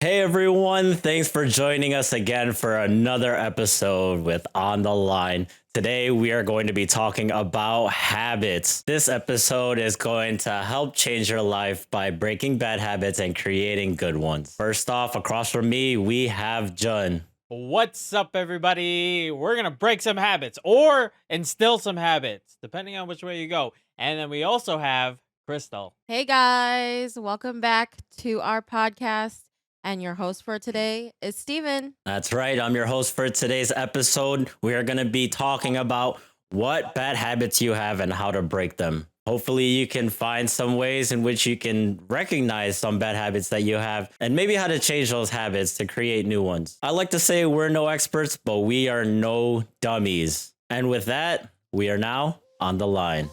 Hey everyone, thanks for joining us again for another episode with On the Line. Today we are going to be talking about habits. This episode is going to help change your life by breaking bad habits and creating good ones. First off, across from me, we have Jun. What's up, everybody? We're going to break some habits or instill some habits, depending on which way you go. And then we also have Crystal. Hey guys, welcome back to our podcast. And your host for today is Steven. That's right, I'm your host for today's episode. We are going to be talking about what bad habits you have and how to break them. Hopefully you can find some ways in which you can recognize some bad habits that you have and maybe how to change those habits to create new ones. I like to say we're no experts, but we are no dummies. And with that, we are now on the line.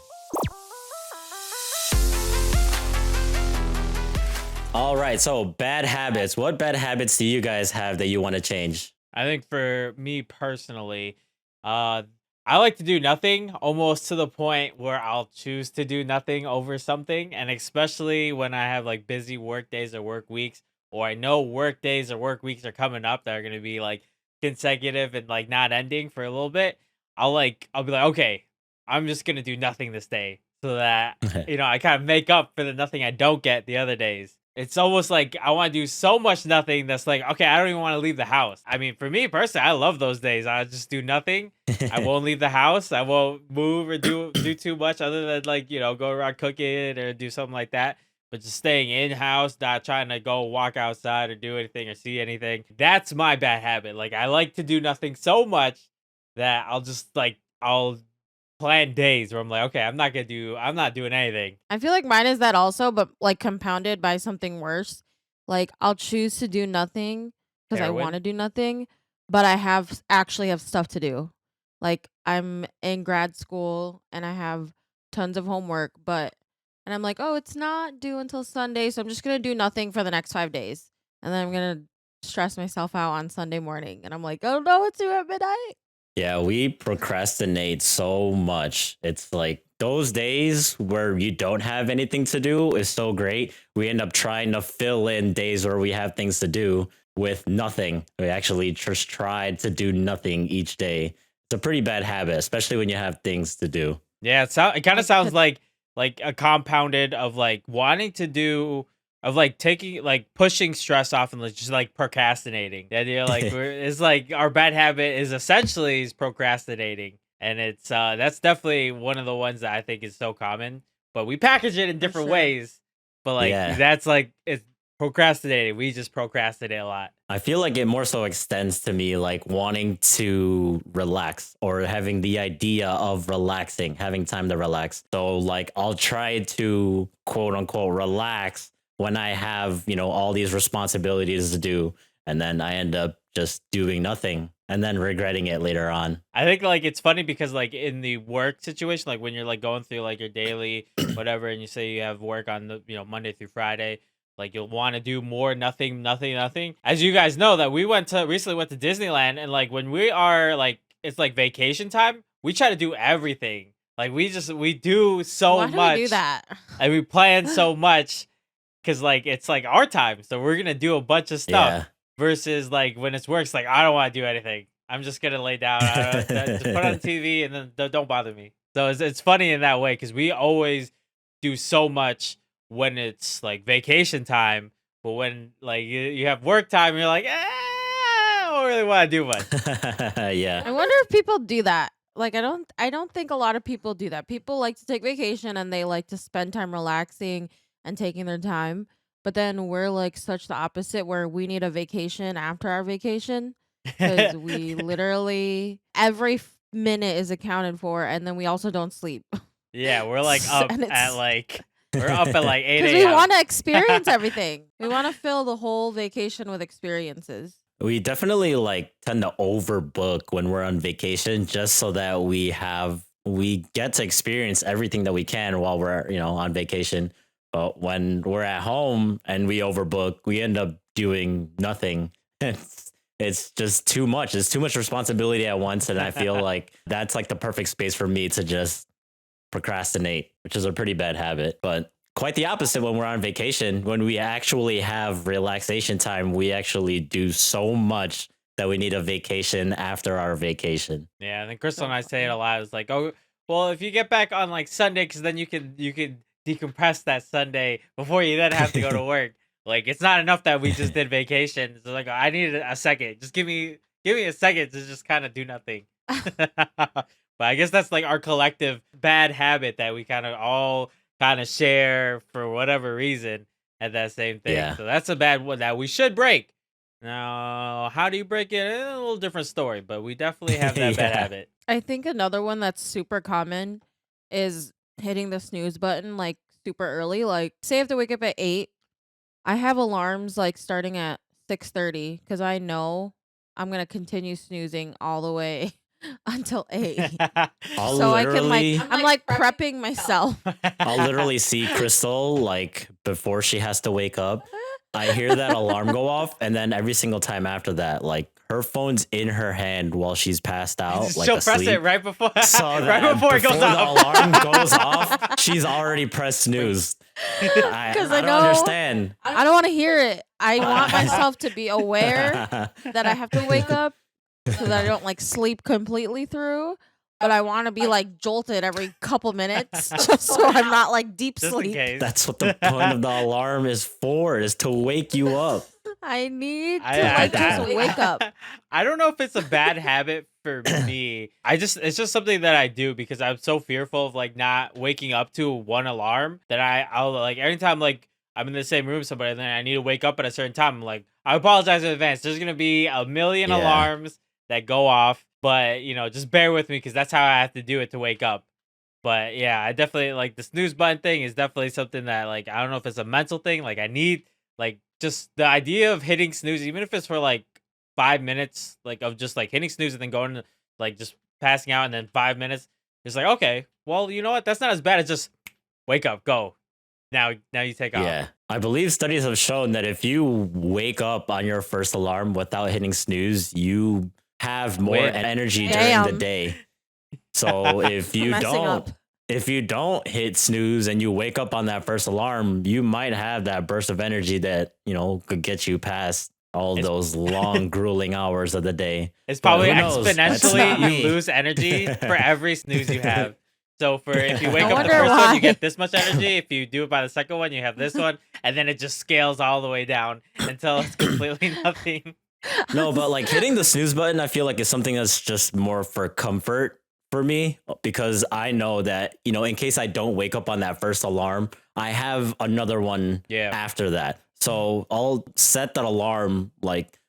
All right, so bad habits. What bad habits do you guys have that you want to change? I think for me personally, I like to do nothing almost to the point where I'll choose to do nothing over something. And especially when I have like busy work days or work weeks, or I know work days or work weeks are coming up that are going to be like consecutive and like not ending for a little bit. I'll be like, okay, I'm just going to do nothing this day so that, I kind of make up for the nothing I don't get the other days. It's almost like I want to do so much nothing that's like, okay, I don't even want to leave the house. I mean, for me personally, I love those days. I just do nothing. I won't leave the house. I won't move or do too much other than go around cooking or do something like that. But just staying in house, not trying to go walk outside or do anything or see anything. That's my bad habit. Like I like to do nothing so much that I'll plan days where I'm like, okay, I'm not doing anything. I feel like mine is that also, but like compounded by something worse. Like I'll choose to do nothing because I want to do nothing, but I actually have stuff to do. Like I'm in grad school and I have tons of homework, and I'm like, oh, it's not due until Sunday, so I'm just gonna do nothing for the next 5 days, and then I'm gonna stress myself out on Sunday morning, and I'm like, oh no, it's due at midnight. Yeah, we procrastinate so much. It's like those days where you don't have anything to do is so great. We end up trying to fill in days where we have things to do with nothing. We actually just tried to do nothing each day. It's a pretty bad habit, especially when you have things to do. Yeah, it kind of sounds like a compounded of like wanting to do of like taking like pushing stress off and like, just like procrastinating. The idea it's like our bad habit is essentially is procrastinating, and it's that's definitely one of the ones that I think is so common. But we package it in different ways. But like that's like it's procrastinating. We just procrastinate a lot. I feel like it more so extends to me like wanting to relax or having the idea of relaxing, having time to relax. So like I'll try to quote unquote relax when I have, all these responsibilities to do. And then I end up just doing nothing and then regretting it later on. I think like it's funny because like in the work situation, like when you're like going through like your daily whatever, and you say you have work on the Monday through Friday, like you'll want to do more nothing. As you guys know, that we recently went to Disneyland, and like when we are like it's like vacation time, we try to do everything. Like we do so much. Why do we do that? And we plan so much because like it's like our time, so we're gonna do a bunch of stuff. Yeah. Versus like when it's work, it's like I don't want to do anything. I'm just gonna lay down, just put on TV, and then don't bother me. So it's funny in that way because we always do so much when it's like vacation time, but when like you have work time, you're like, I don't really want to do much. Yeah. I wonder if people do that. Like I don't think a lot of people do that. People like to take vacation and they like to spend time relaxing and taking their time. But then we're like such the opposite where we need a vacation after our vacation because we literally every minute is accounted for, and then we also don't sleep. Yeah, we're like up at like we're up at like 8 because we want to experience everything. We want to fill the whole vacation with experiences. We definitely like tend to overbook when we're on vacation just so that we get to experience everything that we can while we're, on vacation. But when we're at home and we overbook, we end up doing nothing. It's just too much. It's too much responsibility at once. And I feel like that's like the perfect space for me to just procrastinate, which is a pretty bad habit. But quite the opposite when we're on vacation. When we actually have relaxation time, we actually do so much that we need a vacation after our vacation. Yeah, and then Crystal So and I say it funny. a lot. It's like, oh, well, if you get back on like Sunday, because then you can decompress that Sunday before you then have to go to work. Like, it's not enough that we just did vacation. It's like I need a second. Just give me a second to just kind of do nothing. But I guess that's like our collective bad habit that we kind of all kind of share for whatever reason at that same thing. Yeah. So that's a bad one that we should break. Now, how do you break it? A little different story, but we definitely have that bad Yeah. habit. I think another one that's super common is hitting the snooze button like super early. Like, say I have to wake up at 8. I have alarms like starting at 6:30 because I know I'm gonna continue snoozing all the way until 8. I'll So I can like literally I'm like prepping myself. I'll literally see Crystal like before she has to wake up. I hear that alarm go off, and then every single time after that, like her phone's in her hand while she's passed out, like She'll press it asleep. right before So right that before it before goes the off. alarm goes off, she's already pressed snooze. I, Because I I don't know understand. I don't want to hear it. I want myself to be aware that I have to wake up so that I don't like sleep completely through. But I want to be like jolted every couple minutes just so I'm not like deep Just in sleep. case. That's what the point of the alarm is for, is to wake you up. I need to I, like just wake up. I don't know if it's a bad habit for me. It's just something that I do because I'm so fearful of like not waking up to one alarm that I'll like every time like I'm in the same room with somebody and then I need to wake up at a certain time. I'm like, I apologize in advance. There's gonna be a million Yeah. alarms that go off, but just bear with me because that's how I have to do it to wake up. But yeah, I definitely like the snooze button thing is definitely something that like I don't know if it's a mental thing. Like I need like just the idea of hitting snooze, even if it's for like 5 minutes, like of just like hitting snooze and then going to, like just passing out and then 5 minutes. It's like, okay, well, you know what? That's not as bad as just wake up, go. Now you take off. Yeah. I believe studies have shown that if you wake up on your first alarm without hitting snooze, you have more Win. energy during the Damn. day. So if you Messing up. don't hit snooze and you wake up on that first alarm, you might have that burst of energy that, could get you past all It's- those long, grueling hours of the day. It's But probably who knows? That's exponentially not you me. lose energy for every snooze you have. So for if you wake I up the wonder first one, why. you get this much energy. If you do it by the second one, you have this one, and then it just scales all the way down until it's completely nothing. No, but like hitting the snooze button, I feel like is something that's just more for comfort for me, because I know that, in case I don't wake up on that first alarm, I have another one Yeah. after that. So I'll set that alarm like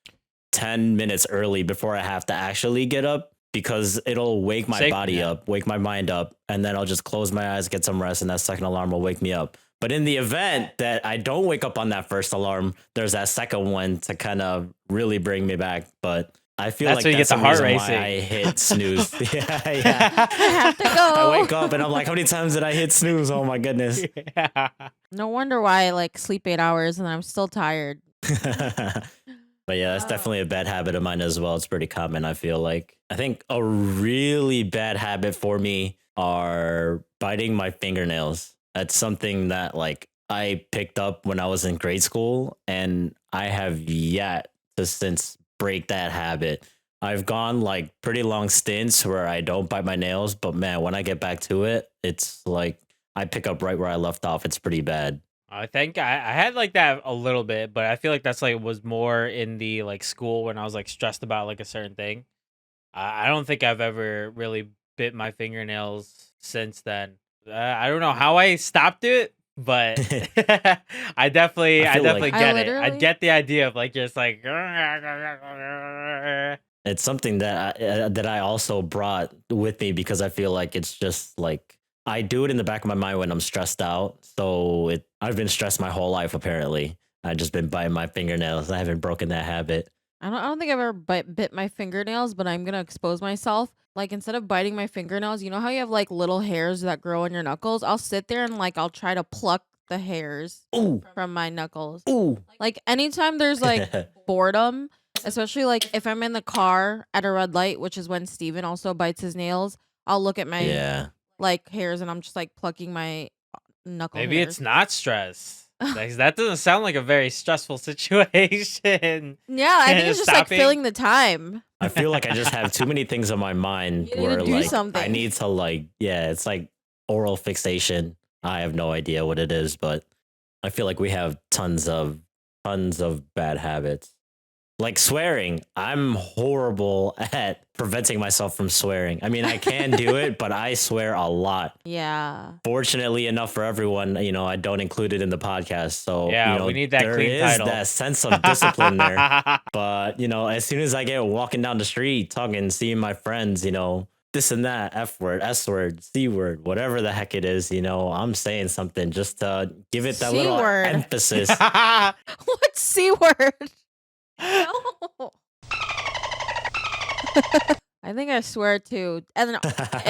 10 minutes early before I have to actually get up, because it'll wake my body Yeah. up, wake my mind up, and then I'll just close my eyes, get some rest, and that second alarm will wake me up. But in the event that I don't wake up on that first alarm, there's that second one to kind of really bring me back. But I feel That's like when you that's get the the heart reason why racing. I hit snooze. Yeah. I have to I go. wake up and I'm like, how many times did I hit snooze? Oh my goodness. Yeah. No wonder why I like sleep 8 hours and I'm still tired. But yeah, that's definitely a bad habit of mine as well. It's pretty common, I feel like. I think a really bad habit for me are biting my fingernails. That's something that like I picked up when I was in grade school, and I have yet to since break that habit. I've gone like pretty long stints where I don't bite my nails, but man, when I get back to it, it's like I pick up right where I left off. It's pretty bad. I think I had like that a little bit, but I feel like that's like was more in the like school when I was like stressed about like a certain thing. I don't think I've ever really bit my fingernails since then. I don't know how I stopped it, but I definitely I feel definitely like- get I it. I literally- get the idea of like just like It's something that I also brought with me, because I feel like it's just like I do it in the back of my mind when I'm stressed out. So I've been stressed my whole life, apparently. I've just been biting my fingernails. I haven't broken that habit. I don't think I've ever bit my fingernails, but I'm gonna expose myself. Like, instead of biting my fingernails, you know how you have like little hairs that grow on your knuckles? I'll sit there and like I'll try to pluck the hairs Ooh, from my knuckles. ooh. Like, anytime there's like boredom, especially like if I'm in the car at a red light, which is when Steven also bites his nails, I'll look at my Yeah. like hairs and I'm just like plucking my knuckle Maybe hairs. it's not stress. That doesn't sound like a very stressful situation. Yeah, I think it's just like filling the time. I feel like I just have too many things on my mind You need where to do like I something. need to like it's like oral fixation. I have no idea what it is, but I feel like we have tons of bad habits. Like swearing. I'm horrible at preventing myself from swearing. I mean, I can do it, but I swear a lot. Yeah. Fortunately enough for everyone, I don't include it in the podcast. So, Yeah, we need that there clean is title. that sense of discipline there. But, as soon as I get walking down the street, talking, seeing my friends, this and that, F word, S word, C word, whatever the heck it is, I'm saying something just to give it that little C-word. emphasis. What C word? No. I think I swear too. And then it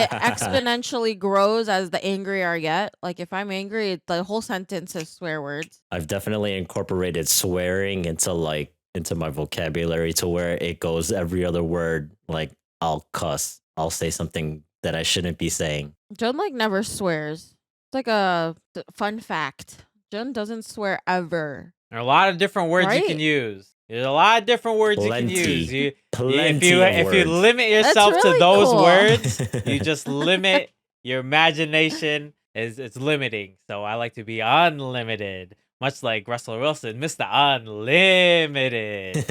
exponentially grows as the angrier I get. Like if I'm angry, the whole sentence is swear words. I've definitely incorporated swearing into my vocabulary to where it goes every other word. Like I'll cuss. I'll say something that I shouldn't be saying. John like never swears. It's like a fun fact. John doesn't swear ever. There are a lot of different words you can Right? use. There's a lot of different words you can Plenty. use. Plenty of If you words. limit yourself really to those cool. words, you just limit your imagination. It's limiting. So I like to be unlimited, much like Russell Wilson, Mr. Unlimited.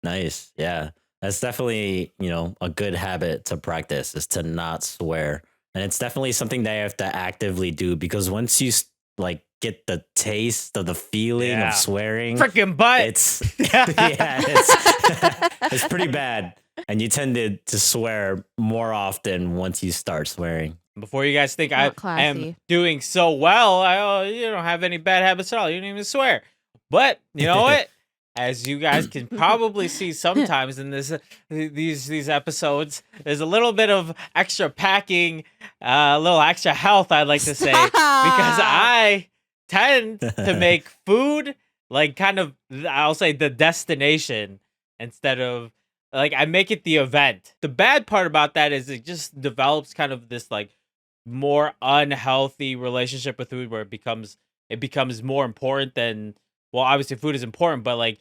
Nice. Yeah. That's definitely, a good habit to practice is to not swear. And it's definitely something that you have to actively do because once you like get the taste of the feeling Yeah. of swearing, Freaking butt. it's it's pretty bad. And you tend to swear more often once you start swearing. Before you guys think Not I am classy. doing so well, you don't have any bad habits at all. You don't even swear. But you know what? As you guys can probably see sometimes in these episodes, there's a little bit of extra packing, a little extra health, I'd like to say, because I tend to make food like kind of, I'll say, the destination instead of like I make it the event. The bad part about that is it just develops kind of this like more unhealthy relationship with food where it becomes more important than, well, obviously food is important, but like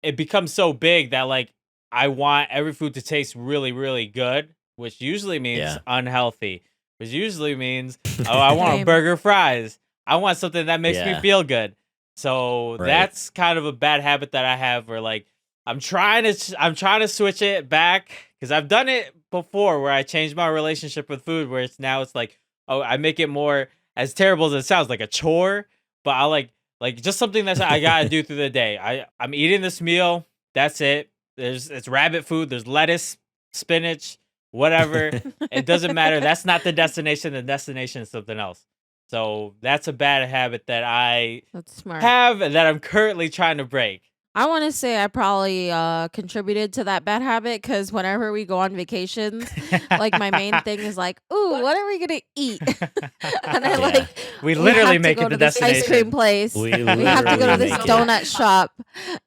it becomes so big that like I want every food to taste really, really good, which usually means unhealthy, which usually means, oh, I want a Same. burger, fries. I want something that makes me Yeah. feel good. So Right. that's kind of a bad habit that I have where like I'm trying to switch it back because I've done it before where I changed my relationship with food where it's like, oh, I make it more, as terrible as it sounds, like a chore, but I like just something that I gotta do through the day. I'm eating this meal. That's it. It's rabbit food. There's lettuce, spinach, whatever. It doesn't matter. That's not the destination. The destination is something else. So that's a bad habit that I That's smart. have and that I'm currently trying to break. I want to say I probably contributed to that bad habit because whenever we go on vacations, like my main thing is like, ooh, what are we gonna eat? And I Yeah. we literally have to make go it to the this destination. ice cream place. We We have to go to literally this make it. donut shop,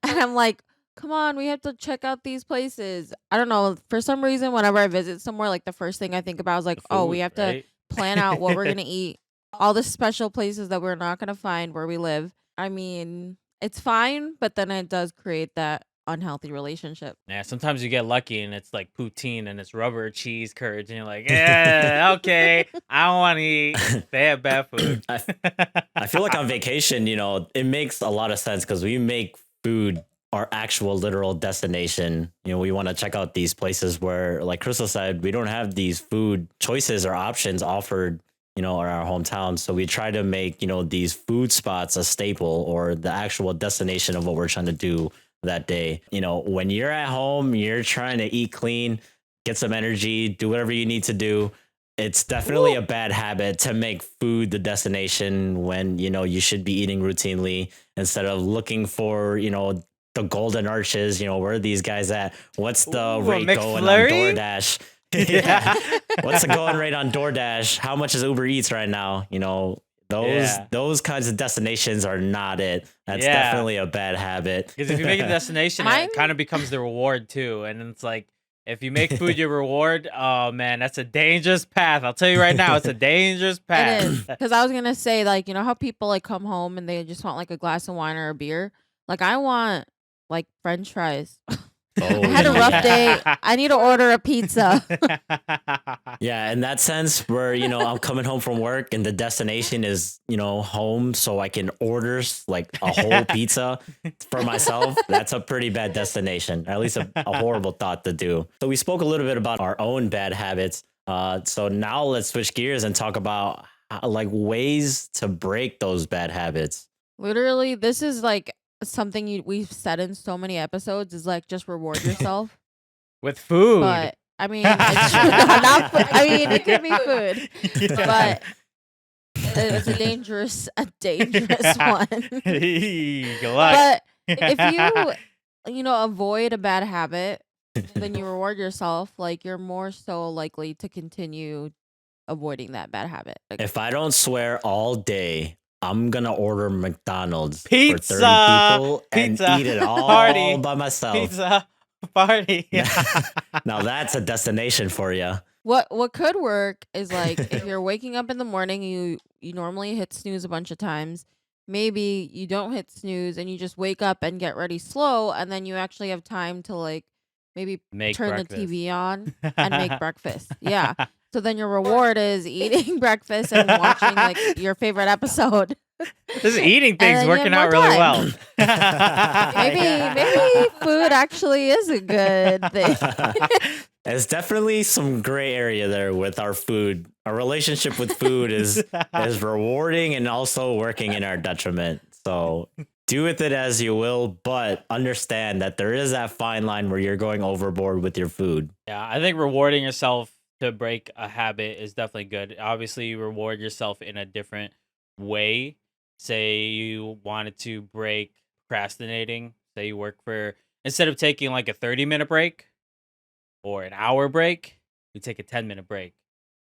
and I'm like, come on, we have to check out these places. I don't know. For some reason, whenever I visit somewhere, like the first thing I think about is like, oh, we Food, have right? to plan out what we're gonna eat, all the special places that we're not gonna find where we live. I mean, it's fine, but then it does create that unhealthy relationship. Yeah, sometimes you get lucky and it's like poutine and it's rubber cheese curds and you're like, yeah, okay, I don't want to eat. They have bad food. I feel like on vacation, it makes a lot of sense because we make food our actual literal destination. We want to check out these places where, like Crystal said, we don't have these food choices or options offered, in our hometown. So we try to make, these food spots a staple or the actual destination of what we're trying to do that day. When you're at home, you're trying to eat clean, get some energy, do whatever you need to do. It's definitely a bad habit to make food the destination when, you should be eating routinely instead of looking for, the golden arches, where are these guys at? What's the rate going on McFlurry? DoorDash? Yeah. What's the going rate on DoorDash? How much is Uber Eats right now? Those kinds of destinations are not it. That's Yeah. definitely a bad habit. Because if you make it a destination, Mine- it kind of becomes the reward too. And it's like, If you make food your reward, oh man, that's a dangerous path. I'll tell you right now, it's a dangerous It path. is. Because I was gonna say, like, you know how people like come home and they just want like a glass of wine or a beer? Like I want like French fries. I Oh had a rough day. yeah. I need to order a pizza. Yeah, in that sense, where I'm coming home from work and the destination is home, so I can order like a whole pizza for myself. That's a pretty bad destination, or at least a horrible thought to do. So we spoke a little bit about our own bad habits. So now let's switch gears and talk about like ways to break those bad habits. Literally, this is like something we've said in so many episodes is like just reward yourself. With food. But I mean, it's not food. I mean, it could be food, Yeah. but it's a dangerous one. Good luck. But if you avoid a bad habit, then you reward yourself. Like you're more so likely to continue avoiding that bad habit. Like, If I don't swear all day, I'm gonna order McDonald's for 30 Pizza, people and pizza, eat it all party, by myself. pizza, party. Now that's a destination for you. what could work is like if you're waking up in the morning, you normally hit snooze a bunch of times. Maybe you don't hit snooze and you just wake up and get ready slow, and then you actually have time to like maybe Make turn breakfast. the TV on and make breakfast. Yeah. So then your reward is eating breakfast and watching like your favorite episode. This eating thing's then you working out have more really time. well. Maybe food actually is a good thing. There's definitely some gray area there with our food. Our relationship with food is rewarding and also working in our detriment. So do with it as you will, but understand that there is that fine line where you're going overboard with your food. Yeah, I think rewarding yourself to break a habit is definitely good. Obviously, you reward yourself in a different way. Say you wanted to break procrastinating. Say you work for, instead of taking like a 30-minute break or an hour break, you take a 10-minute break.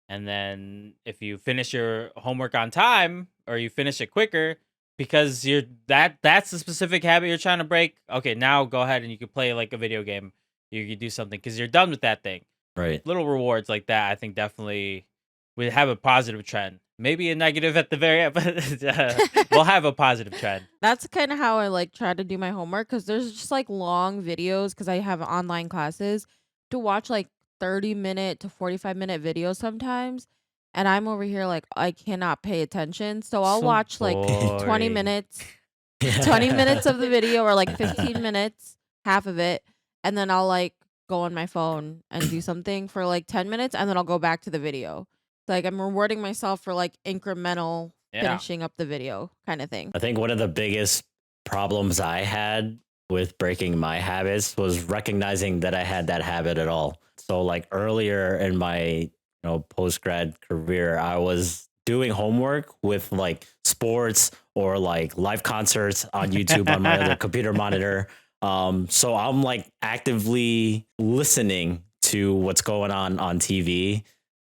And then if you finish your homework on time or you finish it quicker because that's the specific habit you're trying to break, okay, now go ahead and you can play like a video game. You can do something because you're done with that thing. Right. Little rewards like that, I think definitely would have a positive trend. Maybe a negative at the very end, but we'll have a positive trend. That's kind of how I like try to do my homework because there's just like long videos because I have online classes to watch like 30-minute to 45-minute videos sometimes. And I'm over here like I cannot pay attention. So I'll So watch like 20 boring. minutes, 20 minutes of the video or like 15 minutes, half of it. And then I'll like go on my phone and do something for like 10 minutes and then I'll go back to the video. Like I'm rewarding myself for like incremental Yeah. finishing up the video kind of thing. I think one of the biggest problems I had with breaking my habits was recognizing that I had that habit at all. So like earlier in my post grad career, I was doing homework with like sports or like live concerts on YouTube on my other computer monitor. So I'm like actively listening to what's going on TV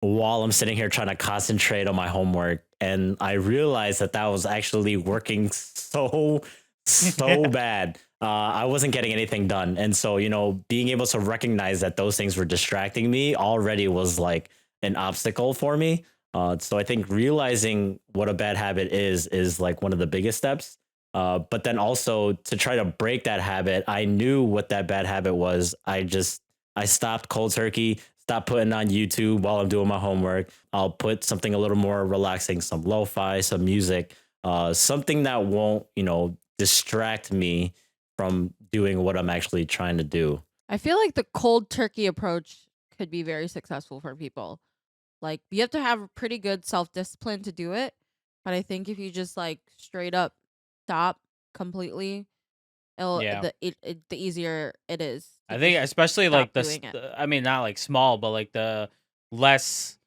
while I'm sitting here trying to concentrate on my homework. And I realized that was actually working so bad. I wasn't getting anything done. And so, being able to recognize that those things were distracting me already was like an obstacle for me. So I think realizing what a bad habit is like one of the biggest steps. But then also to try to break that habit, I knew what that bad habit was. I stopped cold turkey, stopped putting on YouTube while I'm doing my homework. I'll put something a little more relaxing, some lo-fi, some music, something that won't, distract me from doing what I'm actually trying to do. I feel like the cold turkey approach could be very successful for people. Like you have to have a pretty good self-discipline to do it. But I think if you just like straight up stop completely, Yeah. the easier it is. I think especially stop like doing it. I mean, not like small, but like the less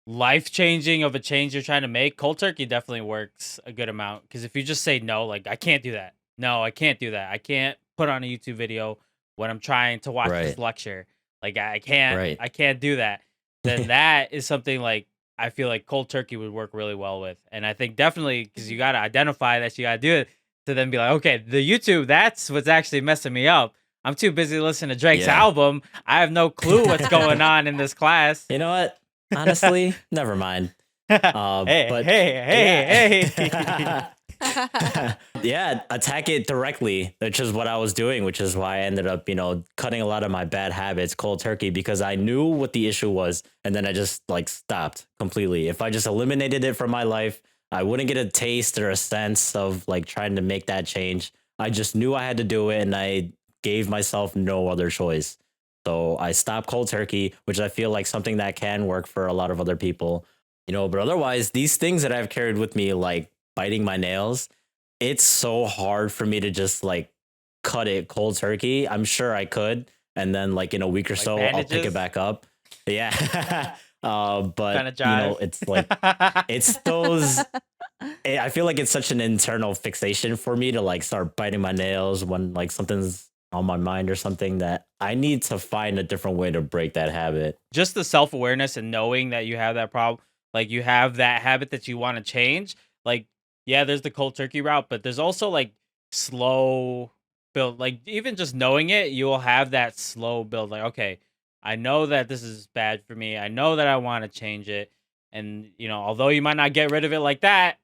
life changing of a change you're trying to make, cold turkey definitely works a good amount. Because if you just say no, like I can't do that. No, I can't do that. I can't put on a YouTube video when I'm trying to watch this Right. lecture. Like I can't. Right. I can't do that. Then that is something like I feel like cold turkey would work really well with. And I think definitely because you got to identify that you got to do it to then be like, okay, the YouTube, that's what's actually messing me up. I'm too busy listening to Drake's Yeah. album. I have no clue what's going on in this class. You know what? Honestly, never mind. Hey, But hey, hey. yeah, attack it directly, which is what I was doing, which is why I ended up, cutting a lot of my bad habits cold turkey because I knew what the issue was. And then I just like stopped completely. If I just eliminated it from my life, I wouldn't get a taste or a sense of like trying to make that change. I just knew I had to do it and I gave myself no other choice. So I stopped cold turkey, which I feel like something that can work for a lot of other people, but otherwise, these things that I've carried with me, like biting my nails, it's so hard for me to just like cut it cold turkey. I'm sure I could. And then like in a week or Like so, I'll pick bandages? it back up. Yeah. But Kinda jive. it's like, it's those, I feel like it's such an internal fixation for me to like start biting my nails when like something's on my mind or something that I need to find a different way to break that habit. Just the self-awareness and knowing that you have that problem, like you have that habit that you want to change. Like, yeah, there's the cold turkey route, but there's also like slow build. Like even just knowing it, you will have that slow build. Like, okay, I know that this is bad for me. I know that I want to change it. And although you might not get rid of it like that,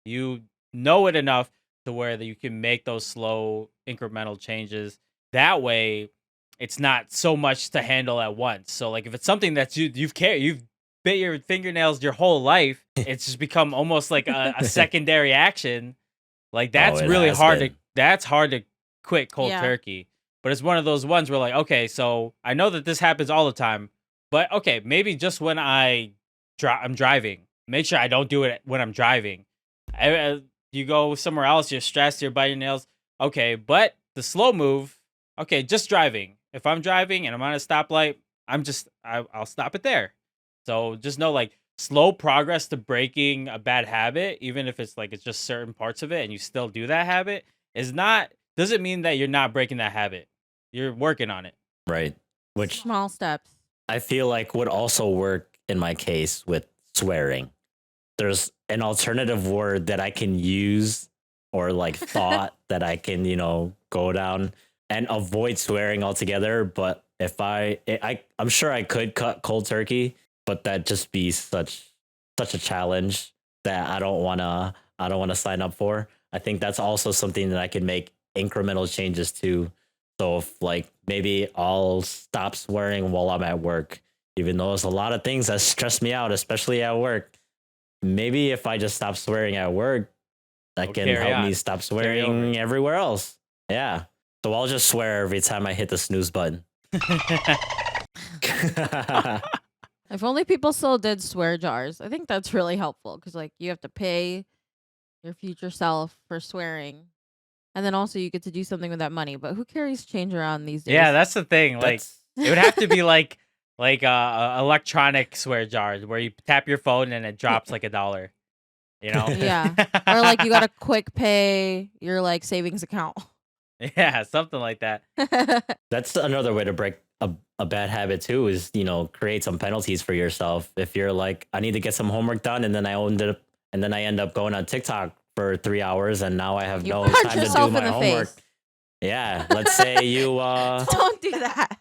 you know it enough to where that you can make those slow incremental changes. That way, it's not so much to handle at once. So like if it's something that you've bit your fingernails your whole life, it's just become almost like a secondary action. Like that's it really has hard been. that's hard to quit cold Yeah. turkey. But it's one of those ones where like, okay, so I know that this happens all the time, but okay, maybe just when I'm driving, make sure I don't do it when I'm driving. You go somewhere else, you're stressed, you're biting your nails. Okay, but the slow move, okay, just driving. If I'm driving and I'm on a stoplight, I'll stop it there. So just know like slow progress to breaking a bad habit, even if it's like it's just certain parts of it and you still do that habit, doesn't mean that you're not breaking that habit. You're working on it. Right. Which Small steps. I feel like would also work in my case with swearing. There's an alternative word that I can use or like thought that I can, go down and avoid swearing altogether. But if I'm sure I could cut cold turkey, but that just be such a challenge that I don't wanna sign up for. I think that's also something that I can make incremental changes to. So if like maybe I'll stop swearing while I'm at work, even though there's a lot of things that stress me out, especially at work. Maybe if I just stop swearing at work, that It'll can carry help me on. stop Carry over. swearing everywhere else. Yeah. So I'll just swear every time I hit the snooze button. If only people still did swear jars. I think that's really helpful because like you have to pay your future self for swearing. And then also you get to do something with that money. But who carries change around these days? Yeah, that's the thing. Like That's it would have to be like electronic swear jars where you tap your phone and it drops like $1. Yeah. Or like you got to quick pay your like savings account. Yeah, something like that. that's another way to break a bad habit too is, create some penalties for yourself. If you're like, I need to get some homework done and then I end up going on TikTok for 3 hours and now I have You no punch time to do yourself my in the homework. face. Yeah. Let's say you Don't do that.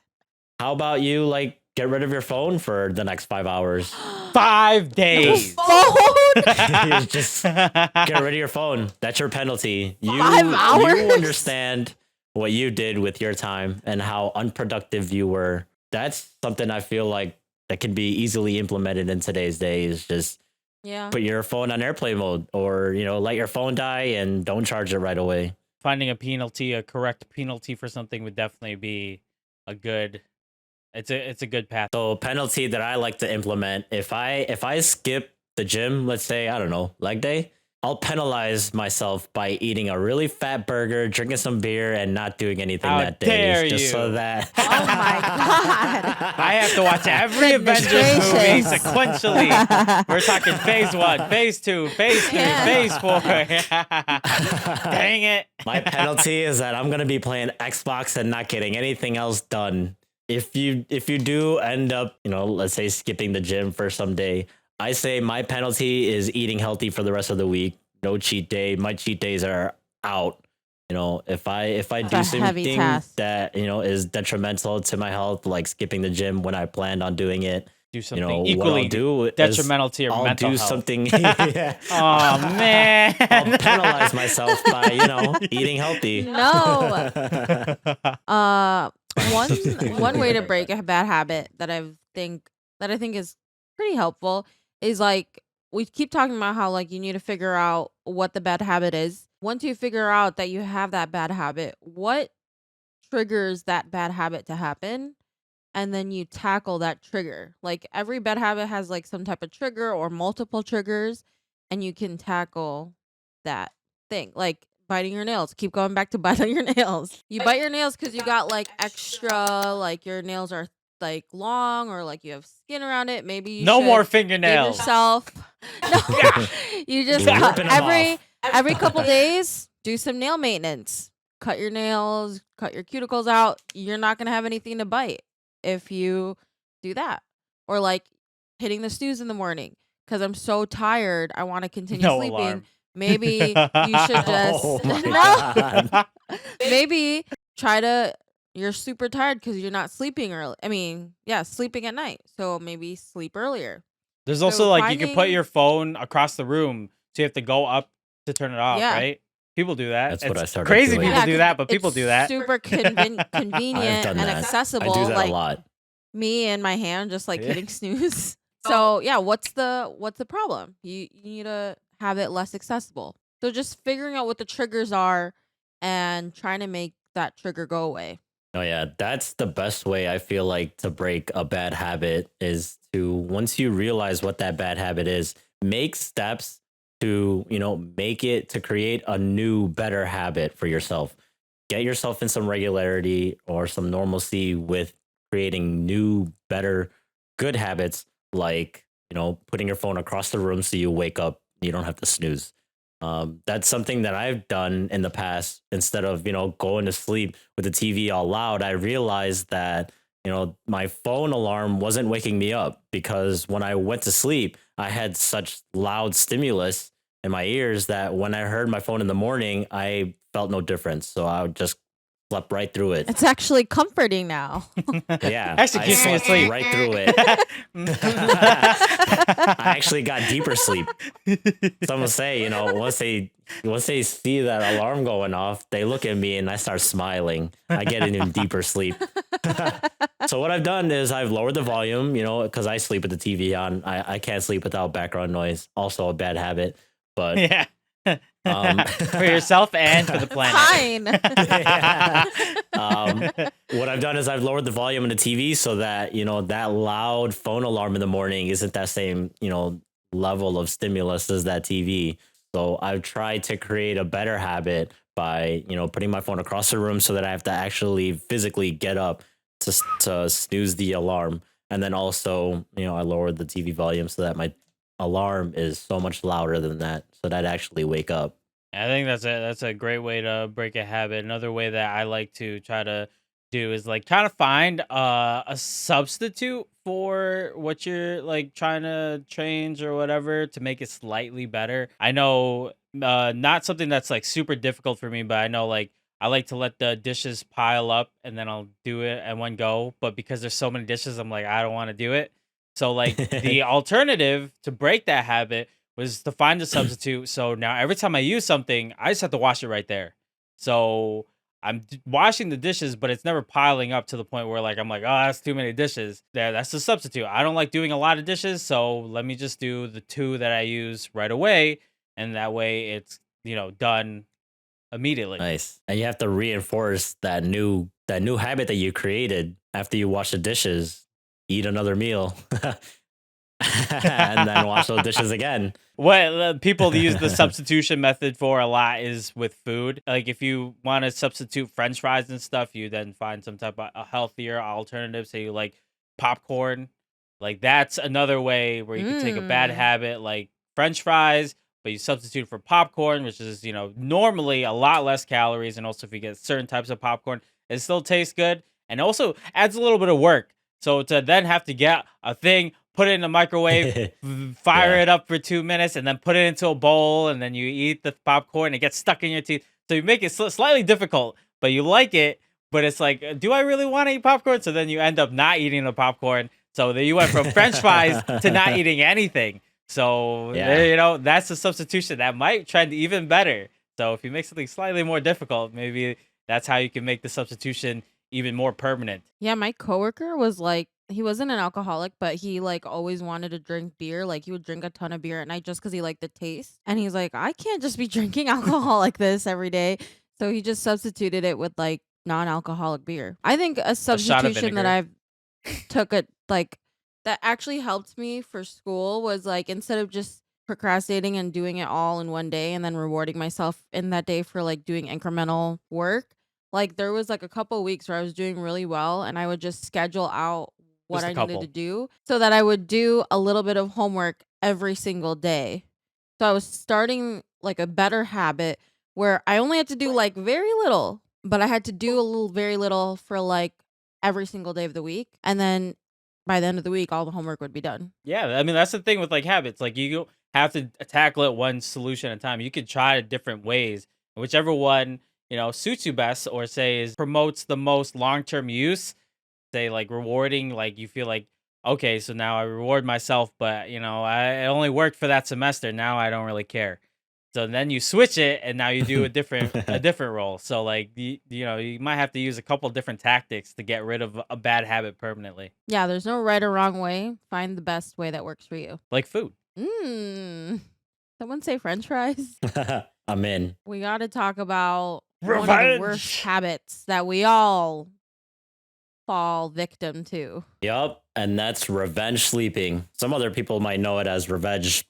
how about you like get rid of your phone for the next 5 hours? 5 days. Phone? Just get rid of your phone. That's your penalty. 5 hours? You understand what you did with your time and how unproductive you were. That's something I feel like that can be easily implemented in today's day is just Yeah. put your phone on airplane mode or, let your phone die and don't charge it right away. Finding a correct penalty for something would definitely be it's a good path. So penalty that I like to implement, if I skip the gym, let's say, I don't know, leg day, I'll penalize myself by eating a really fat burger, drinking some beer, and not doing anything How that day. dare Just you. so that Oh my God. I have to watch every Goodness Avengers movie gracious. sequentially. We're talking phase 1, phase 2, phase 3, Yeah. phase 4. Dang it. My penalty is that I'm gonna be playing Xbox and not getting anything else done. If you do end up, let's say skipping the gym for some day, I say my penalty is eating healthy for the rest of the week. No cheat day. My cheat days are out. if I It's do a heavy something task. that is detrimental to my health, like skipping the gym when I planned on doing it, Do something what I'll equally do is detrimental to your I'll mental do health. something. Yeah, Oh man. I'll penalize myself by eating healthy. No. Uh, one way to break a bad habit that I think is pretty helpful is like we keep talking about how like you need to figure out what the bad habit is. Once you figure out that you have that bad habit, what triggers that bad habit to happen? And then you tackle that trigger. Like every bad habit has like some type of trigger or multiple triggers, and you can tackle that thing. Like biting your nails. Keep going back to biting your nails. You bite your nails because you got like extra, like your nails are like long or like you have skin around it. Maybe you No more should give fingernails. yourself. No, you just cut Ripping 'em off. every couple days. Do some nail maintenance. Cut your nails. Cut your cuticles out. You're not gonna have anything to bite if you do that. Or like hitting the snooze in the morning because I'm so tired. I want to continue No sleeping. alarm. Maybe you should just Oh my no. God. Maybe try to. You're super tired because you're not sleeping early. I mean, yeah, sleeping at night. So maybe sleep earlier. There's So also like you can put finding, your phone across the room, so you have to go up to turn it off, yeah, right? People do that. That's what It's I started crazy doing. people yeah, do 'cause that, but people it's do that. super I've convenient done and that. I do accessible. that a Like lot. me and my hand just like Yeah. hitting snooze. So yeah, what's the problem? You need to have it less accessible. So just figuring out what the triggers are and trying to make that trigger go away. Oh yeah, that's the best way I feel like to break a bad habit is to once you realize what that bad habit is, make steps to, make it to create a new better habit for yourself. Get yourself in some regularity or some normalcy with creating new, better, good habits like, putting your phone across the room so you wake up, you don't have to snooze. That's something that I've done in the past. Instead of going to sleep with the TV all loud, I realized that my phone alarm wasn't waking me up because when I went to sleep, I had such loud stimulus in my ears that when I heard my phone in the morning, I felt no difference. So I would just slept right through it. It's actually comforting now. Yeah, Actually I keeps me slept asleep. right through it. I actually got deeper sleep. Some will say, once they see that alarm going off, they look at me and I start smiling. I get an even deeper sleep. So what I've done is I've lowered the volume, because I sleep with the TV on. I can't sleep without background noise. Also a bad habit, but Yeah. um, For yourself and for the planet. Fine. yeah. What I've done is I've lowered the volume of the TV so that that loud phone alarm in the morning isn't that same level of stimulus as that TV. So I've tried to create a better habit by putting my phone across the room so that I have to actually physically get up to snooze the alarm, and then also I lowered the TV volume so that my alarm is so much louder than that, so that I actually wake up. I think that's a great way to break a habit. Another way that I like to try to do is like kind of find a substitute for what you're like trying to change or whatever to make it slightly better. I know not something that's like super difficult for me, but I know like I like to let the dishes pile up and then I'll do it at one go. But because there's so many dishes, I'm like, I don't want to do it. So like the alternative to break that habit was to find a substitute. So now every time I use something, I just have to wash it right there. So I'm washing the dishes, but it's never piling up to the point where like I'm like, oh, that's too many dishes. That's the substitute. I don't like doing a lot of dishes, so let me just do the two that I use right away, and that way it's done immediately. Nice. And you have to reinforce that new habit that you created after you wash the dishes. Eat another meal, and then wash those dishes again. What people use the substitution method for a lot is with food. Like if you want to substitute French fries and stuff, you then find some type of a healthier alternative. Say you like popcorn. Like that's another way where you can take a bad Mm. habit like French fries, but you substitute for popcorn, which is normally a lot less calories, and also if you get certain types of popcorn, it still tastes good, and also adds a little bit of work. So to then have to get a thing, put it in the microwave, fire Yeah. it up for 2 minutes, and then put it into a bowl, and then you eat the popcorn. It gets stuck in your teeth. So you make it slightly difficult, but you like it. But it's like, do I really want to eat popcorn? So then you end up not eating the popcorn. So then you went from French fries to not eating anything. So Yeah. that's a substitution that might trend even better. So if you make something slightly more difficult, maybe that's how you can make the substitution even more permanent. Yeah, my coworker was like, he wasn't an alcoholic, but he like always wanted to drink beer. Like he would drink a ton of beer at night just because he liked the taste. And he's like, I can't just be drinking alcohol like this every day. So he just substituted it with like non-alcoholic beer. I think a A shot of substitution that vinegar. I've took it like that actually helped me for school was like instead of just procrastinating and doing it all in one day and then rewarding myself in that day for like doing incremental work, like there was like a couple weeks where I was doing really well and I would just schedule out what Just a I needed to couple. do so that I would do a little bit of homework every single day. So I was starting like a better habit where I only had to do like very little, but I had to do a little very little for like every single day of the week. And then by the end of the week, all the homework would be done. Yeah, I mean that's the thing with like habits. Like you don't have to tackle it one solution at a time. You could try it different ways, whichever one suits you best, or say is promotes the most long term use. Say like rewarding, like you feel like okay, so now I reward myself, but it only worked for that semester. Now I don't really care. So then you switch it, and now you do a different role. So like you might have to use a couple different tactics to get rid of a bad habit permanently, Yeah, there's no right or wrong way. Find the best way that works for you. like food. Mmm. Someone say French fries. I'm in. We got to talk about one of the worst Revenge. habits that we all fall victim to. Yup, and that's revenge sleeping. Some other people might know it as revenge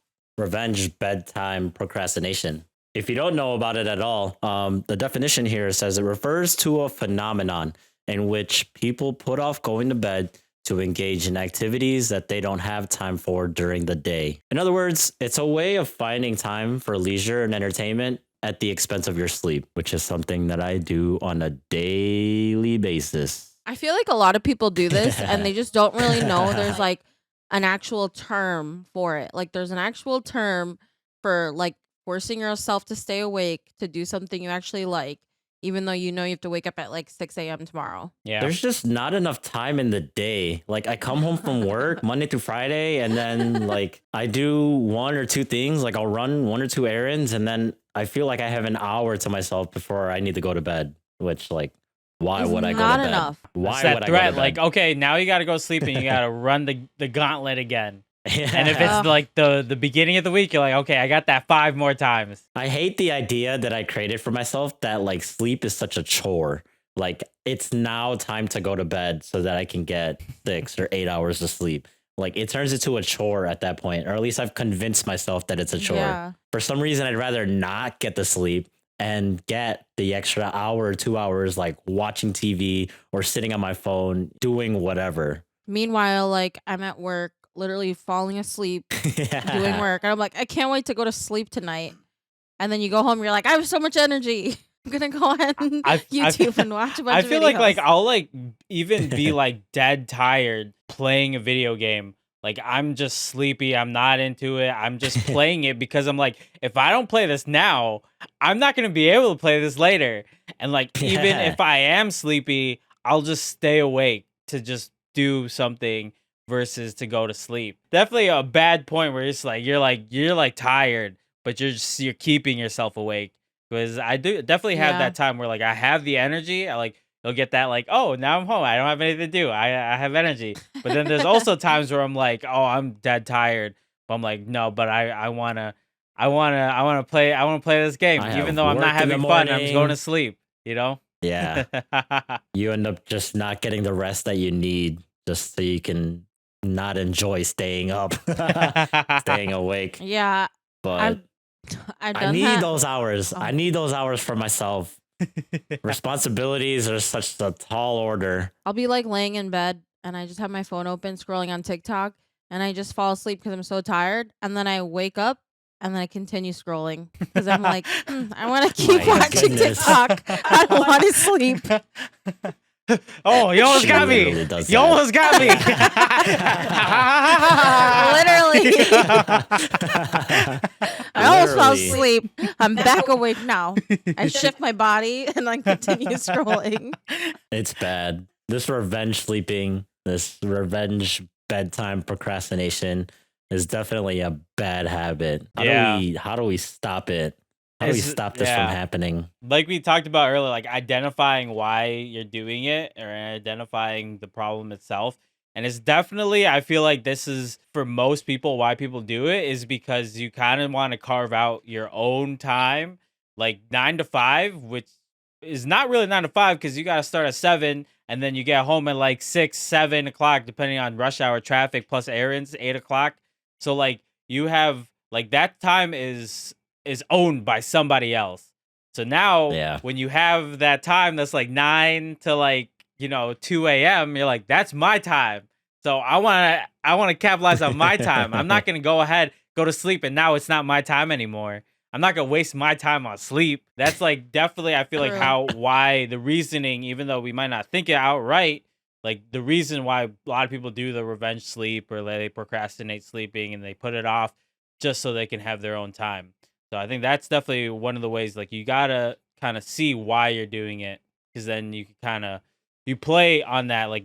bedtime procrastination. If you don't know about it at all, the definition here says it refers to a phenomenon in which people put off going to bed to engage in activities that they don't have time for during the day. In other words, it's a way of finding time for leisure and entertainment at the expense of your sleep, which is something that I do on a daily basis. I feel like a lot of people do this and they just don't really know there's like an actual term for it. Like there's an actual term for like forcing yourself to stay awake to do something you actually like, even though you know you have to wake up at like 6 a.m. tomorrow. Yeah. There's just not enough time in the day. Like I come home from work Monday through Friday, and then like I do one or two things. Like I'll run one or two errands, and then I feel like I have an hour to myself before I need to go to bed. Which like, why It's would I go not to bed? enough. Why It's that would I threat, go to bed? like, okay, now you got to go sleep and you got to run the gauntlet again. And if it's Ugh. like the beginning of the week, you're like, okay, I got that 5 more times. I hate the idea that I created for myself that like sleep is such a chore. Like it's now time to go to bed so that I can get 6 or 8 hours of sleep. Like it turns into a chore at that point, or at least I've convinced myself that it's a chore. Yeah. For some reason, I'd rather not get the sleep and get the extra hour or 2 hours like watching TV or sitting on my phone doing whatever. Meanwhile, like I'm at work, literally falling asleep, doing work. And I'm like, I can't wait to go to sleep tonight. And then you go home, you're like, I have so much energy. I'm gonna go ahead and YouTube and watch a bunch I of feel videos. like I'll like even be like dead tired playing a video game. Like I'm just sleepy. I'm not into it. I'm just playing it because I'm like, if I don't play this now, I'm not gonna be able to play this later. And like even Yeah. if I am sleepy, I'll just stay awake to just do something versus to go to sleep. Definitely a bad point where it's like you're like tired, but you're keeping yourself awake. Because I do definitely have Yeah. that time where like I have the energy. I like you'll get that like, oh, now I'm home. I don't have anything to do. I have energy. But then there's also times where I'm like, oh, I'm dead tired. But I'm like, no, but I wanna play this game. I Even have though I'm work not in the having fun, I'm just going morning. to sleep, you know? Yeah. You end up just not getting the rest that you need just so you can not enjoy staying up, staying awake. Yeah, But I've I've I done need that. those hours. I Oh. need those hours for myself. Responsibilities are such a tall order. I'll be like laying in bed and I just have my phone open scrolling on TikTok and I just fall asleep because I'm so tired. And then I wake up and then I continue scrolling because I'm like, I want to keep My watching goodness. TikTok. I don't want to sleep. Oh, you almost She got me. literally does You that. almost got me. Literally. I almost fell Literally. asleep. I'm back awake now. I shift my body and then continue scrolling. It's bad. This revenge sleeping, this revenge bedtime procrastination is definitely a bad habit. Yeah. How do we stop it? How do we stop this from happening? Like we talked about earlier, like identifying why you're doing it or identifying the problem itself. And it's definitely, I feel like this is for most people, why people do it is because you kind of want to carve out your own time, like 9 to 5, which is not really 9 to 5 because you got to start at 7 and then you get home at like 6, 7 o'clock, depending on rush hour traffic plus errands, 8 o'clock. So like you have like that time is owned by somebody else. So now when you have that time that's like 9 to like, 2 a.m., you're like, that's my time. So I want to capitalize on my time. I'm not going to go to sleep and now it's not my time anymore. I'm not going to waste my time on sleep. That's like definitely, I feel like why the reasoning, even though we might not think it outright, like the reason why a lot of people do the revenge sleep or they procrastinate sleeping and they put it off just so they can have their own time. So I think that's definitely one of the ways, like you got to kind of see why you're doing it, because then you can you play on that, like,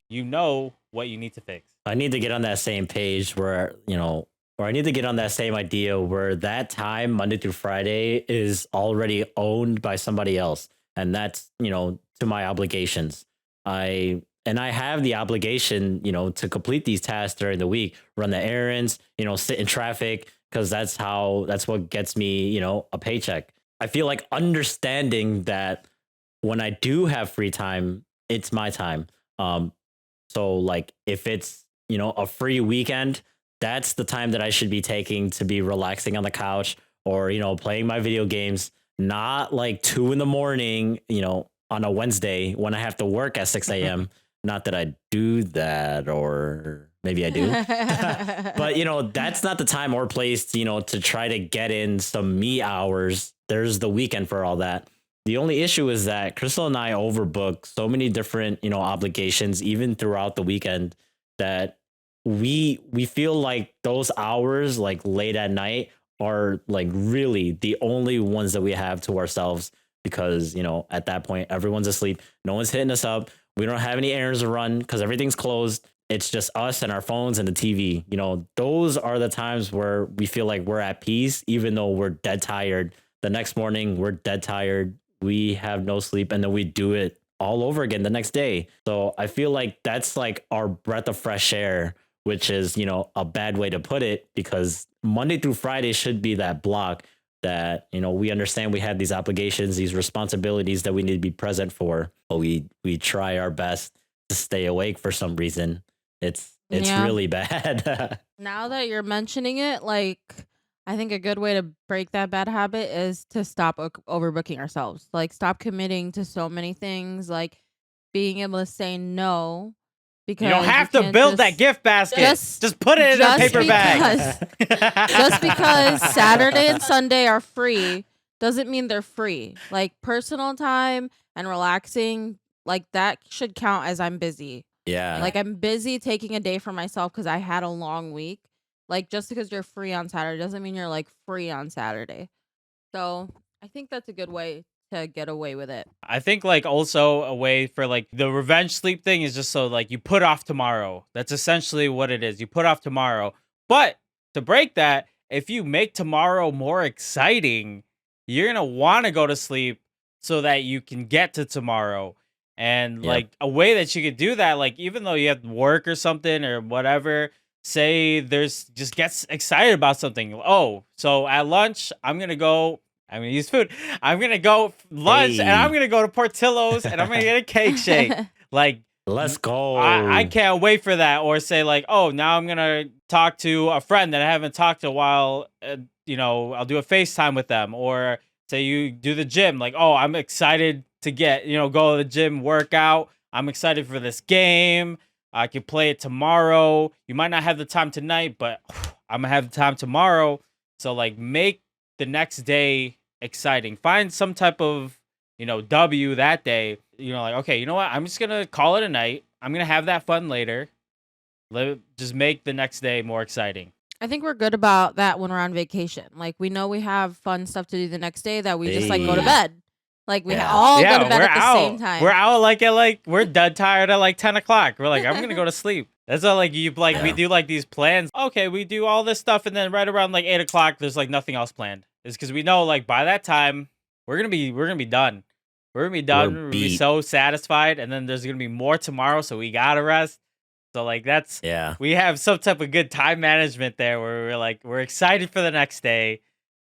what you need to fix. I need to get on that same page where, or I need to get on that same idea where that time, Monday through Friday, is already owned by somebody else. And that's, to my obligations. I have the obligation, to complete these tasks during the week, run the errands, sit in traffic, because that's what gets me, a paycheck. I feel like understanding that when I do have free time, it's my time. So like if it's, a free weekend, that's the time that I should be taking to be relaxing on the couch or, playing my video games, not like 2 a.m, on a Wednesday when I have to work at 6 a.m. Not that I do that, or maybe I do. But, that's not the time or place, to try to get in some me hours. There's the weekend for all that. The only issue is that Crystal and I overbook so many different, obligations, even throughout the weekend, that we feel like those hours, like late at night, are like really the only ones that we have to ourselves, because, at that point, everyone's asleep. No one's hitting us up. We don't have any errands to run because everything's closed. It's just us and our phones and the TV. Those are the times where we feel like we're at peace, even though we're dead tired. The next morning, we're dead tired. We have no sleep, and then we do it all over again the next day. So I feel like that's like our breath of fresh air, which is, a bad way to put it, because Monday through Friday should be that block that, we understand we have these obligations, these responsibilities that we need to be present for, but we try our best to stay awake for some reason. It's really bad. Now that you're mentioning it, like, I think a good way to break that bad habit is to stop overbooking ourselves. Like, stop committing to so many things, like being able to say no. Because you don't have to build that gift basket. Just put it in a paper bag. Just because Saturday and Sunday are free doesn't mean they're free. Like, personal time and relaxing, like, that should count as I'm busy. Yeah. Like, I'm busy taking a day for myself because I had a long week. Like, just because you're free on Saturday doesn't mean you're like free on Saturday. So I think that's a good way to get away with it. I think like also a way for like the revenge sleep thing is just so like you put off tomorrow. That's essentially what it is. You put off tomorrow. But to break that, if you make tomorrow more exciting, you're going to want to go to sleep so that you can get to tomorrow. And like a way that you could do that, like even though you have work or something or whatever, say just gets excited about something. Oh, so at lunch, I'm going to use food. I'm going to go lunch and I'm going to go to Portillo's and I'm going to get a cake shake. Like, let's go. I can't wait for that. Or say like, oh, now I'm going to talk to a friend that I haven't talked to a while. I'll do a FaceTime with them. Or say you do the gym. Like, oh, I'm excited to go to the gym, work out. I'm excited for this game. I could play it tomorrow. You might not have the time tonight, but I'm going to have the time tomorrow. So like make the next day exciting. Find some type of, W that day. Like, okay, you know what? I'm just going to call it a night. I'm going to have that fun later. Just make the next day more exciting. I think we're good about that when we're on vacation. Like we know we have fun stuff to do the next day that we just like go to Hey, bed. Like we yeah. all go to Yeah, bed we're at the same out. We're time. out like at like we're dead tired at like 10 o'clock. We're like, I'm gonna go to sleep. That's why like you like we Yeah. do like these plans. Okay, we do all this stuff, and then right around like 8 o'clock, there's like nothing else planned. It's because we know like by that time we're gonna be done. We're gonna be We're done. We're gonna be beat. so satisfied, and then there's gonna be more tomorrow, so we gotta rest. So like that's Yeah. we have some type of good time management there where we're like we're excited for the next day,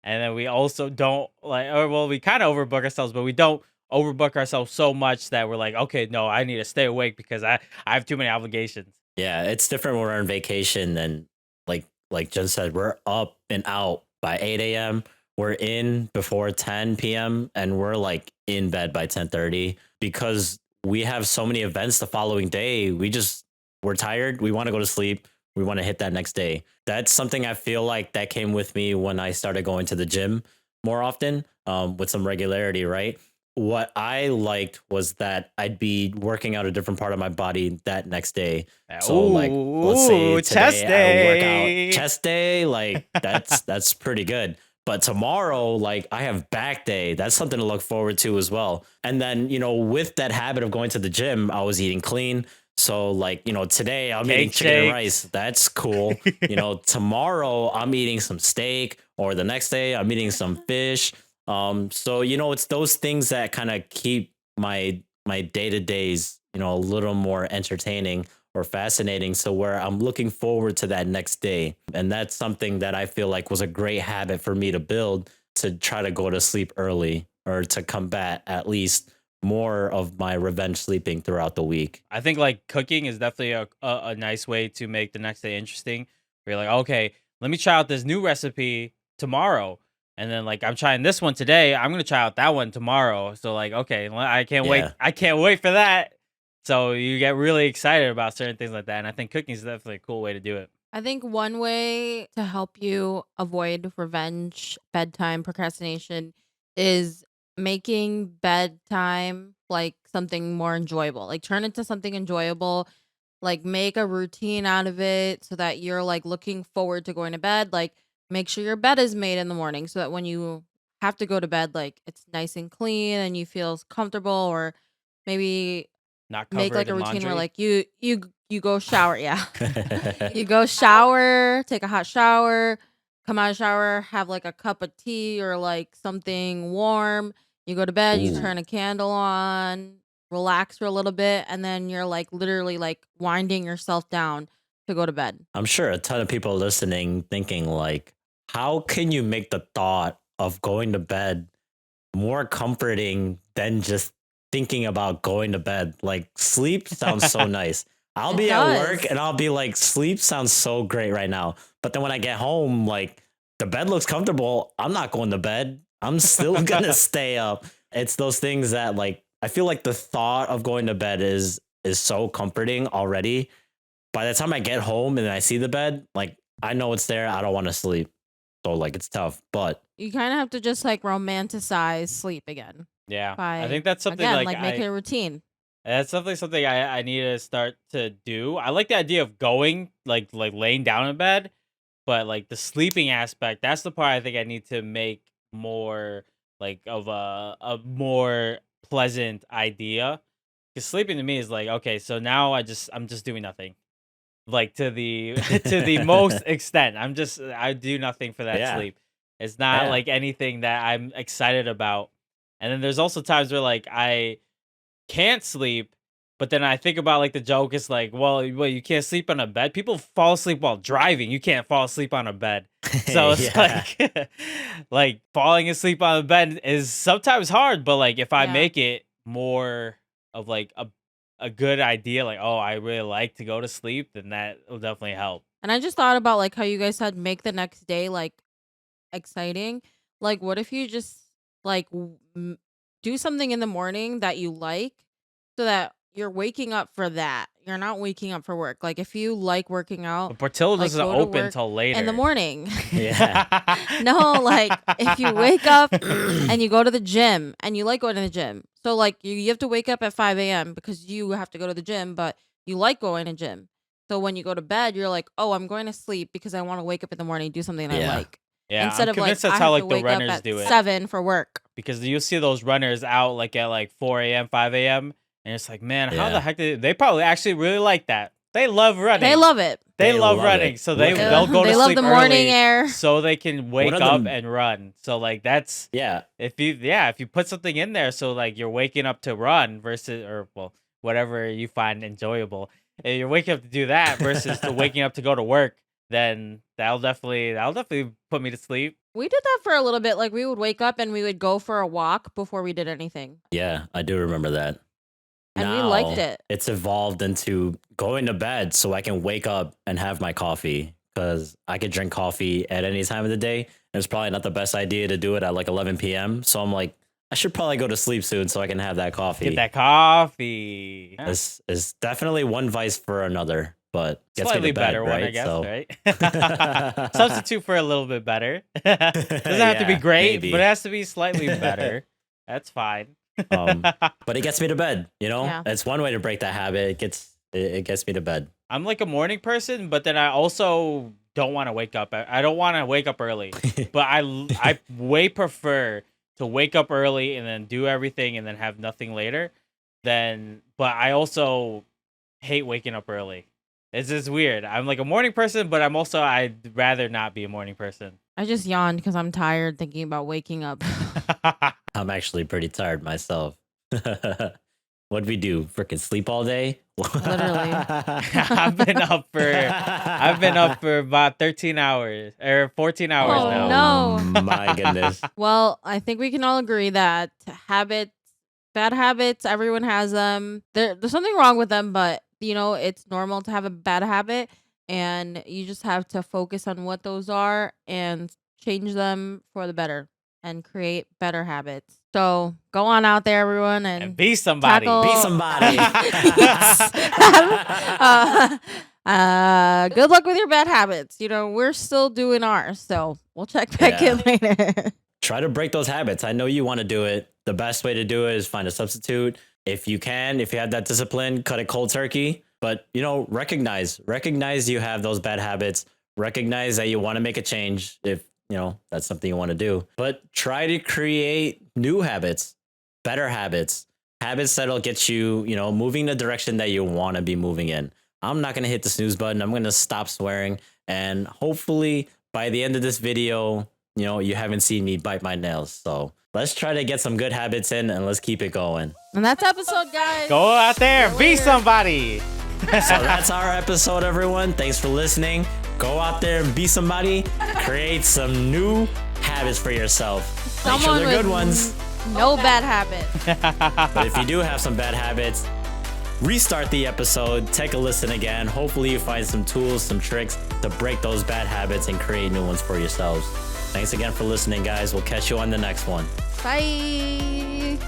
and then we also don't like or well we kind of overbook ourselves, but we don't overbook ourselves so much that we're like, okay, no, I need to stay awake because I have too many obligations. Yeah. It's different when we're on vacation and like Jen said, we're up and out by 8 a.m. We're in before 10 p.m. and we're like in bed by 10:30 because we have so many events the following day. We're tired. We want to go to sleep. We want to hit that next day. That's something I feel like that came with me when I started going to the gym more often, with some regularity, right? What I liked was that I'd be working out a different part of my body that next day. So like let's say Chest today I work out day. chest day, like that's pretty good. But tomorrow, like I have back day. That's something to look forward to as well. And then, with that habit of going to the gym, I was eating clean. So like, today I'm eating Cake chicken and rice. shakes. That's cool. Tomorrow I'm eating some steak, or the next day I'm eating some fish. So it's those things that kind of keep my day-to-days, a little more entertaining or fascinating. So where I'm looking forward to that next day. And that's something that I feel like was a great habit for me to build, to try to go to sleep early or to combat at least more of my revenge sleeping throughout the week. I think like cooking is definitely a nice way to make the next day interesting. Where you're like, okay, let me try out this new recipe tomorrow. And then like I'm trying this one today. I'm gonna try out that one tomorrow. So like, okay, I can't wait. Yeah. I can't wait for that. So you get really excited about certain things like that. And I think cooking is definitely a cool way to do it. I think one way to help you avoid revenge, bedtime procrastination is making bedtime like something more enjoyable. Like turn it to something enjoyable, like make a routine out of it so that you're like looking forward to going to bed. Like make sure your bed is made in the morning so that when you have to go to bed, like it's nice and clean and you feel comfortable, or maybe Not make like covered a in routine where laundry. like you go shower, yeah. You go shower, take a hot shower, come out of shower, have like a cup of tea or like something warm. You go to bed, you Ooh. turn a candle on, relax for a little bit, and then you're like literally like winding yourself down to go to bed. I'm sure a ton of people listening thinking like, how can you make the thought of going to bed more comforting than just thinking about going to bed? Like sleep sounds so nice. I'll It be at work does. and I'll be like, sleep sounds so great right now. But then when I get home, like the bed looks comfortable. I'm not going to bed. I'm still gonna stay up. It's those things that like I feel like the thought of going to bed is so comforting already. By the time I get home and I see the bed, like I know it's there. I don't want to sleep. So like it's tough. But You kind of have to just like romanticize sleep again Yeah, I by think that's something again like like making a routine. that's definitely something I need to start to do. I like the idea of going like laying down in bed, but like the sleeping aspect, that's the part I think I need to make more like of a more pleasant idea. Because sleeping to me is like, okay, so now I'm just doing nothing. Like to the to the most extent. I do nothing for that yeah, sleep. It's not yeah. like anything that I'm excited about. And then there's also times where like I can't sleep, but then I think about like the joke is like, well, you can't sleep on a bed. People fall asleep while driving. You can't fall asleep on a bed. So it's Yeah. like, like falling asleep on a bed is sometimes hard, but like if I Yeah. make it more of like a good idea, like oh, I really like to go to sleep, then that will definitely help. And I just thought about like how you guys said make the next day like exciting. Like, what if you just like do something in the morning that you like so that you're waking up for that? You're not waking up for work. Like, if you like working out, But Portillo like doesn't go to open work till in the later. morning. Yeah. No, like if you wake up and you go to the gym and you like going to the gym. So, like, you have to wake up at 5 a.m. because you have to go to the gym, but you like going to gym. So when you go to bed, you're like, oh, I'm going to sleep because I want to wake up in the morning, do something I Yeah. like. Yeah, Instead I'm of like, convinced that's I how have to like the wake up runners at do it. 7 for work. Because you see those runners out like at like 4 a.m., 5 a.m. And it's like, man, how the Yeah. heck they probably actually really like that. They love running. They love it. They They love love running. it. So Look at they'll them. go to They love sleep the morning early air. so they can wake of up them- and run. So like that's Yeah. if you put something in there so like you're waking up to run versus or well whatever you find enjoyable. If you're waking up to do that versus to waking up to go to work, then that'll definitely put me to sleep. We did that for a little bit. Like we would wake up and we would go for a walk before we did anything. Yeah, I do remember that. And we liked it. It's evolved into going to bed so I can wake up and have my coffee, because I could drink coffee at any time of the day. And it's probably not the best idea to do it at like 11 p.m. So I'm like, I should probably go to sleep soon so I can have that coffee. Get that coffee. This is definitely one vice for another, but gets Slightly me to bed, better one, I right? guess, So- right? Substitute for a little bit better. Doesn't have to be Yeah, great, maybe. but it has to be slightly better. That's fine. But it gets me to bed, you know? Yeah. It's one way to break that habit. It gets me to bed. I'm like a morning person, but then I also don't want to wake up. I don't want to wake up early, but I way prefer to wake up early and then do everything and then have nothing later. But I also hate waking up early. It's just weird. I'm like a morning person, but I'd rather not be a morning person. I just yawned because I'm tired thinking about waking up. I'm actually pretty tired myself. What'd we do? Freaking sleep all day? Literally. I've been up for about 13 hours or 14 hours Oh, now. no. My goodness. Well, I think we can all agree that bad habits, everyone has them. There's something wrong with them, but it's normal to have a bad habit, and you just have to focus on what those are and change them for the better and create better habits. So go on out there, everyone, And and be somebody. tackle- Be somebody. good luck with your bad habits. We're still doing ours, so we'll check back in later. Try to break those habits. I know you want to do it. The best way to do it is find a substitute. If you have that discipline, cut it cold turkey. But, recognize you have those bad habits. Recognize that you want to make a change if, that's something you want to do. But try to create new habits, better habits that'll get you, moving in the direction that you want to be moving in. I'm not going to hit the snooze button. I'm going to stop swearing. And hopefully by the end of this video, you haven't seen me bite my nails. So let's try to get some good habits in and let's keep it going. And that's episode, guys. Go out there and be somebody. So that's our episode, everyone. Thanks for listening. Go out there and be somebody. Create some new habits for yourself. Make sure they're good ones. No bad habits. But if you do have some bad habits, restart the episode, take a listen again. Hopefully you find some tools, some tricks to break those bad habits and create new ones for yourselves. Thanks again for listening, guys. We'll catch you on the next one. Bye.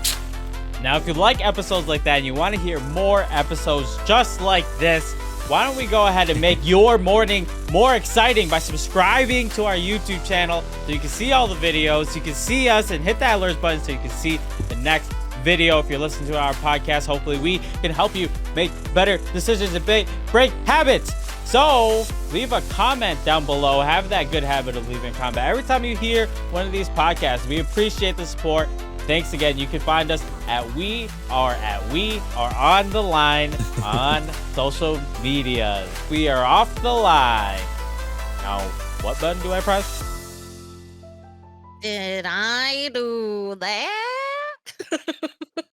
Now, if you like episodes like that and you want to hear more episodes just like this, why don't we go ahead and make your morning more exciting by subscribing to our YouTube channel so you can see all the videos, you can see us, and hit that alert button so you can see the next video. If you're listening to our podcast, hopefully we can help you make better decisions and break habits. So leave a comment down below. Have that good habit of leaving a comment every time you hear one of these podcasts. We appreciate the support. Thanks again. You can find us at We Are On The Line on social media. We are off the line. Now, what button do I press? Did I do that?